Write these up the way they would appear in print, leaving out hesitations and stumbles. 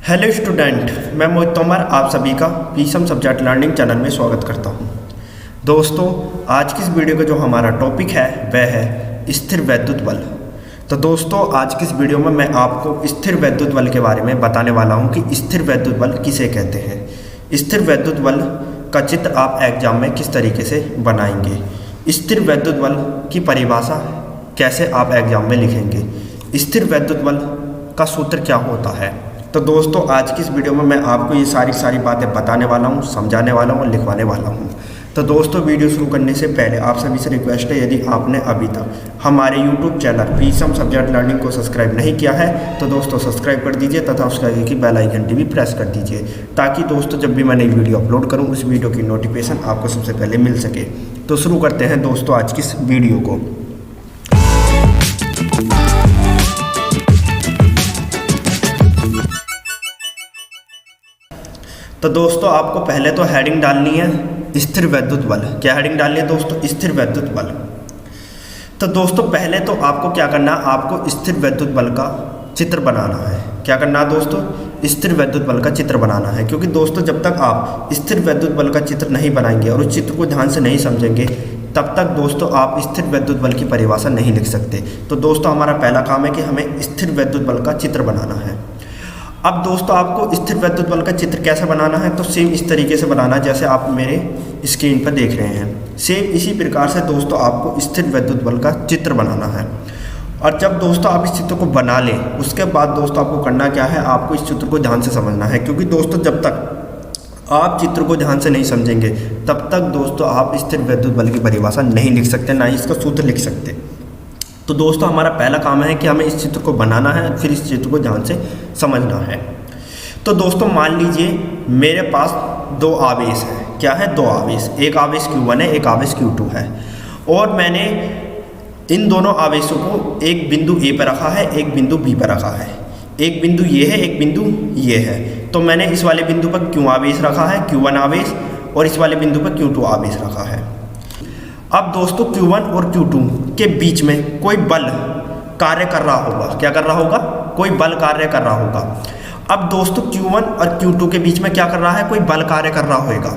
Hello student, मैं मोहित तोमर आप सभी का पीसम सब्जेक्ट लर्निंग चैनल में स्वागत करता हूं। दोस्तों, आज की इस वीडियो का जो हमारा टॉपिक है वह है स्थिर वैद्युत बल। तो दोस्तों, आज की इस वीडियो में मैं आपको स्थिर वैद्युत बल के बारे में बताने वाला हूं कि स्थिर वैद्युत बल किसे कहते हैं। स्थिर वैद्युत बल का चित्र आप एग्जाम में किस तरीके से बनाएंगे, स्थिर वैद्युत बल की परिभाषा कैसे आप एग्जाम में लिखेंगे, स्थिर वैद्युत बल का सूत्र क्या होता है। तो दोस्तों, आज की इस वीडियो में मैं आपको ये सारी बातें बताने वाला हूँ, समझाने वाला हूँ और लिखवाने वाला हूँ। तो दोस्तों, वीडियो शुरू करने से पहले आप सभी से रिक्वेस्ट है, यदि आपने अभी तक हमारे YouTube channel Pisum subject learning को सब्सक्राइब नहीं किया है तो दोस्तों सब्सक्राइब कर दीजिए तथा उसके आगे की बेल आइकन भी प्रेस कर दीजिए, ताकि दोस्तों जब भी मैं नई वीडियो अपलोड करूँ उस वीडियो की नोटिफिकेशन आपको सबसे पहले मिल सके। तो शुरू करते हैं दोस्तों आज की इस वीडियो को। तो दोस्तों, आपको पहले तो हेडिंग डालनी है स्थिर वैद्युत बल। क्या हेडिंग डालनी है दोस्तों? स्थिर वैद्युत बल। तो दोस्तों, पहले तो आपको क्या करना है, आपको स्थिर वैद्युत बल का चित्र बनाना है। क्या करना है दोस्तों? स्थिर वैद्युत बल का चित्र बनाना है, क्योंकि दोस्तों जब तक आप स्थिर वैद्युत बल का चित्र नहीं बनाएंगे और उस चित्र को ध्यान से नहीं समझेंगे तब तक दोस्तों आप स्थिर वैद्युत बल की परिभाषा नहीं लिख सकते। तो दोस्तों, हमारा पहला काम है कि हमें स्थिर वैद्युत बल का चित्र बनाना है। अब दोस्तों, आपको स्थिर वैद्युत बल का चित्र कैसे बनाना है, तो सेम इस तरीके से बनाना है जैसे आप मेरे स्क्रीन पर देख रहे हैं। सेम इसी प्रकार से दोस्तों आपको स्थिर वैद्युत बल का चित्र बनाना है। और जब दोस्तों आप इस चित्र को बना लें उसके बाद दोस्तों आपको करना क्या है, आपको इस चित्र को ध्यान से समझना है, क्योंकि दोस्तों जब तक आप चित्र को ध्यान से नहीं समझेंगे तब तक दोस्तों आप स्थिर वैद्युत बल की परिभाषा नहीं लिख सकते, ना ही इसका सूत्र लिख सकते। तो दोस्तों, हमारा पहला काम है कि हमें इस चित्र को बनाना है, फिर इस चित्र को ध्यान से समझना है। तो दोस्तों, मान लीजिए मेरे पास दो आवेश हैं। क्या है? दो आवेश। एक आवेश Q1 है, एक आवेश Q2 है, और मैंने इन दोनों आवेशों को एक बिंदु A पर रखा है, एक बिंदु B पर रखा है। एक बिंदु ये है, एक बिंदु ये है। तो मैंने इस वाले बिंदु पर Q आवेश रखा है, Q1 आवेश, और इस वाले बिंदु पर Q2 आवेश रखा है। अब दोस्तों Q1 और Q2 के बीच में कोई बल कार्य कर रहा होगा। क्या कर रहा होगा? कोई बल कार्य कर रहा होगा। अब दोस्तों Q1 और Q2 के बीच में क्या कर रहा है? कोई बल कार्य कर रहा होगा।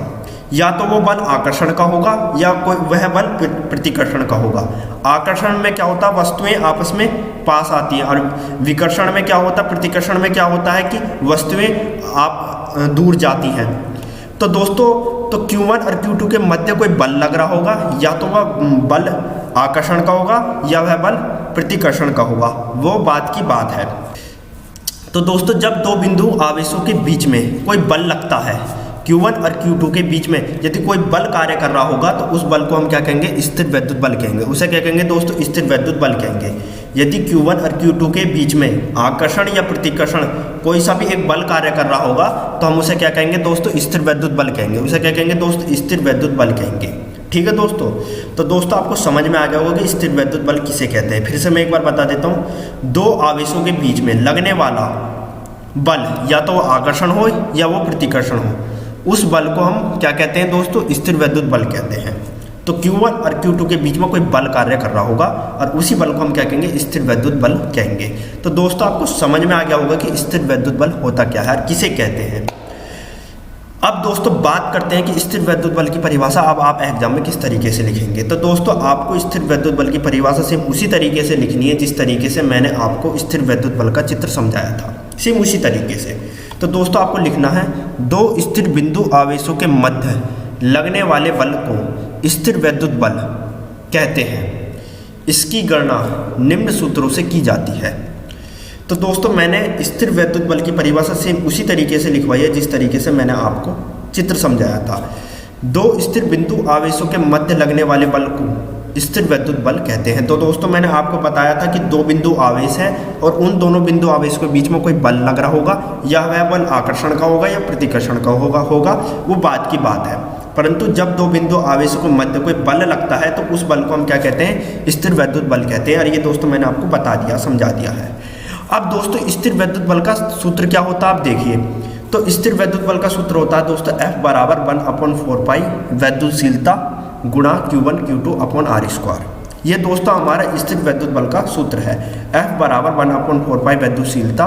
या तो वो बल आकर्षण का होगा या कोई वह बल प्रतिकर्षण का होगा। आकर्षण में क्या होता है? वस्तुएं आपस में पास आती हैं, और विकर्षण में क्या होता है? प्रतिकर्षण में क्या होता है कि वस्तुएं आप दूर जाती हैं। तो दोस्तों, तो Q1 और Q2 के मध्य कोई बल लग रहा होगा, या तो वह बल आकर्षण का होगा या वह बल प्रतिकर्षण का होगा, वो बात की बात है। तो दोस्तों, जब दो बिंदु आवेशों के बीच में कोई बल लगता है, Q1 और Q2 के बीच में यदि कोई बल कार्य कर रहा होगा तो उस बल को हम क्या कहेंगे? स्थिर वैद्युत बल कहेंगे। उसे क्या कहेंगे दोस्तों? स्थिर वैद्युत बल कहेंगे। यदि Q1 और Q2 के बीच में आकर्षण या प्रतिकर्षण कोई सा भी एक बल कार्य कर रहा होगा तो हम उसे क्या कहेंगे दोस्तों? स्थिर वैद्युत बल कहेंगे। उसे क्या कहेंगे दोस्तों? स्थिर वैद्युत बल कहेंगे। ठीक है दोस्तों? तो दोस्तों आपको समझ में आ गया होगा कि स्थिर वैद्युत बल किसे कहते हैं। फिर से मैं एक बार बता देता हूँ। दो आवेशों के बीच में लगने वाला बल या तो वो आकर्षण हो या वो प्रतिकर्षण हो, उस बल को हम क्या कहते हैं दोस्तों? स्थिर वैद्युत बल कहते हैं। तो Q1 और Q2 के बीच में कोई बल कार्य कर रहा होगा और उसी बल को हम क्या कहेंगे? स्थिर वैद्युत बल कहेंगे। तो दोस्तों आपको समझ में आ गया होगा कि स्थिर वैद्युत बल होता क्या है और किसे कहते हैं। अब दोस्तों बात करते हैं कि स्थिर वैद्युत बल की परिभाषा अब आप एग्जाम में किस तरीके से लिखेंगे। तो दोस्तों, आपको स्थिर वैद्युत बल की परिभाषा सिर्फ उसी तरीके से लिखनी है जिस तरीके से मैंने आपको स्थिर वैद्युत बल का चित्र समझाया था, सिर्फ उसी तरीके से। तो दोस्तों आपको लिखना है, दो स्थिर बिंदु आवेशों के मध्य लगने वाले बल को स्थिर वैद्युत बल कहते हैं। इसकी गणना निम्न सूत्रों से की जाती है। तो दोस्तों, मैंने स्थिर वैद्युत बल की परिभाषा सेम उसी तरीके से लिखवाई है जिस तरीके से मैंने आपको चित्र समझाया था। दो स्थिर बिंदु आवेशों के मध्य लगने वाले बल को स्थिर वैद्युत बल कहते हैं। तो दोस्तों मैंने आपको बताया था कि दो बिंदु आवेश है और उन दोनों बिंदु आवेश के बीच में कोई बल लग रहा होगा, या वह बल आकर्षण का होगा या प्रतिकर्षण का होगा, वो बात की बात है। परंतु जब दो बिंदु आवेशों के मध्य कोई बल लगता है तो उस बल को हम क्या कहते हैं? स्थिर वैद्युत बल कहते हैं। और ये दोस्तों मैंने आपको बता दिया, समझा दिया है। अब दोस्तों स्थिर वैद्युत बल का सूत्र क्या होता है आप देखिए। तो स्थिर वैद्युत बल का सूत्र होता है दोस्तों F बराबर 1/4 पाई वैद्युतशीलता गुणा Q1 Q2 अपॉन R²। ये दोस्तों हमारा स्थिर वैद्युत बल का सूत्र है। F बराबर 1/4 पाई वैद्युतशीलता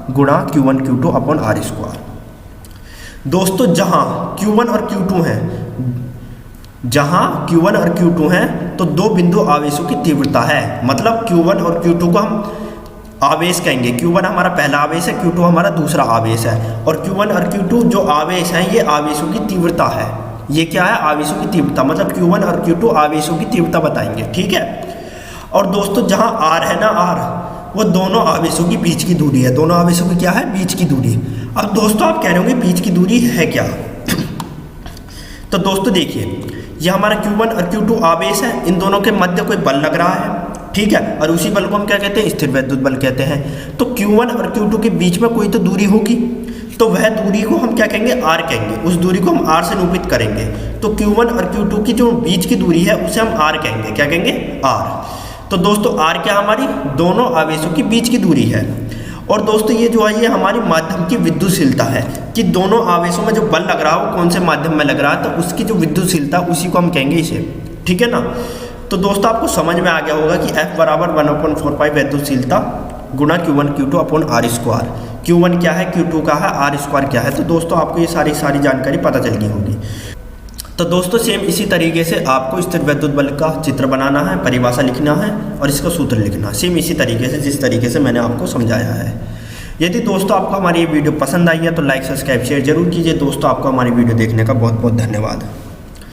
गुणा Q1 Q2 upon are square. दोस्तों जहां Q1 और Q2 हैं, जहां Q1 और Q2 हैं तो दो बिंदु आवेशों की तीव्रता है, मतलब Q1 और Q2 को हम आवेश कहेंगे। Q1 हमारा पहला आवेश है, Q2 हमारा दूसरा आवेश है, और Q1 और Q2 जो आवेश हैं ये आवेशों की तीव्रता है। ये क्या है? आवेशों की तीव्रता, मतलब Q1 और Q2 आवेशों की तीव्रता बताएंगे, ठीक है। और दोस्तों जहां R है ना, R वो दोनों आवेशों की बीच की दूरी है। दोनों आवेशों की क्या है? बीच की दूरी। अब दोस्तों आप कह रहे होंगे बीच की दूरी है क्या? तो दोस्तों देखिए, ये हमारा Q1 और Q2 आवेश है, इन दोनों के मध्य कोई बल लग रहा है, ठीक है, और उसी बल को हम क्या कहते हैं? स्थिर वैद्युत बल कहते हैं। तो Q1 और Q2 के बीच में कोई तो दूरी होगी, तो वह दूरी को हम क्या कहेंगे? R कहेंगे। उस दूरी को हम R से निरूपित करेंगे। तो Q1 और Q2 की जो बीच की दूरी है उसे हम R कहेंगे। क्या कहेंगे? R। तो दोस्तों R क्या हमारी? दोनों आवेशों की बीच की दूरी है। और दोस्तों ये जो है ये हमारी माध्यम की विद्युतशीलता है, कि दोनों आवेशों में जो बल लग रहा है वो कौन से माध्यम में लग रहा है, तो उसकी जो विद्युतशीलता उसी को हम कहेंगे इसे, ठीक है ना। तो दोस्तों आपको समझ में आ गया होगा कि F बराबर 1/4 विद्युतशीलता गुणा Q1 Q2 upon are square. Q1 क्या है, Q2 का है, आर स्क्वायर क्या है। तो दोस्तों आपको ये सारी जानकारी पता चल गई होगी। तो दोस्तों सेम इसी तरीके से आपको स्थिर वैद्युत बल का चित्र बनाना है, परिभाषा लिखना है और इसका सूत्र लिखना है, सेम इसी तरीके से जिस तरीके से मैंने आपको समझाया है। यदि दोस्तों आपको हमारी ये वीडियो पसंद आई है तो लाइक सब्सक्राइब शेयर जरूर कीजिए। दोस्तों आपको हमारी वीडियो देखने का बहुत बहुत धन्यवाद।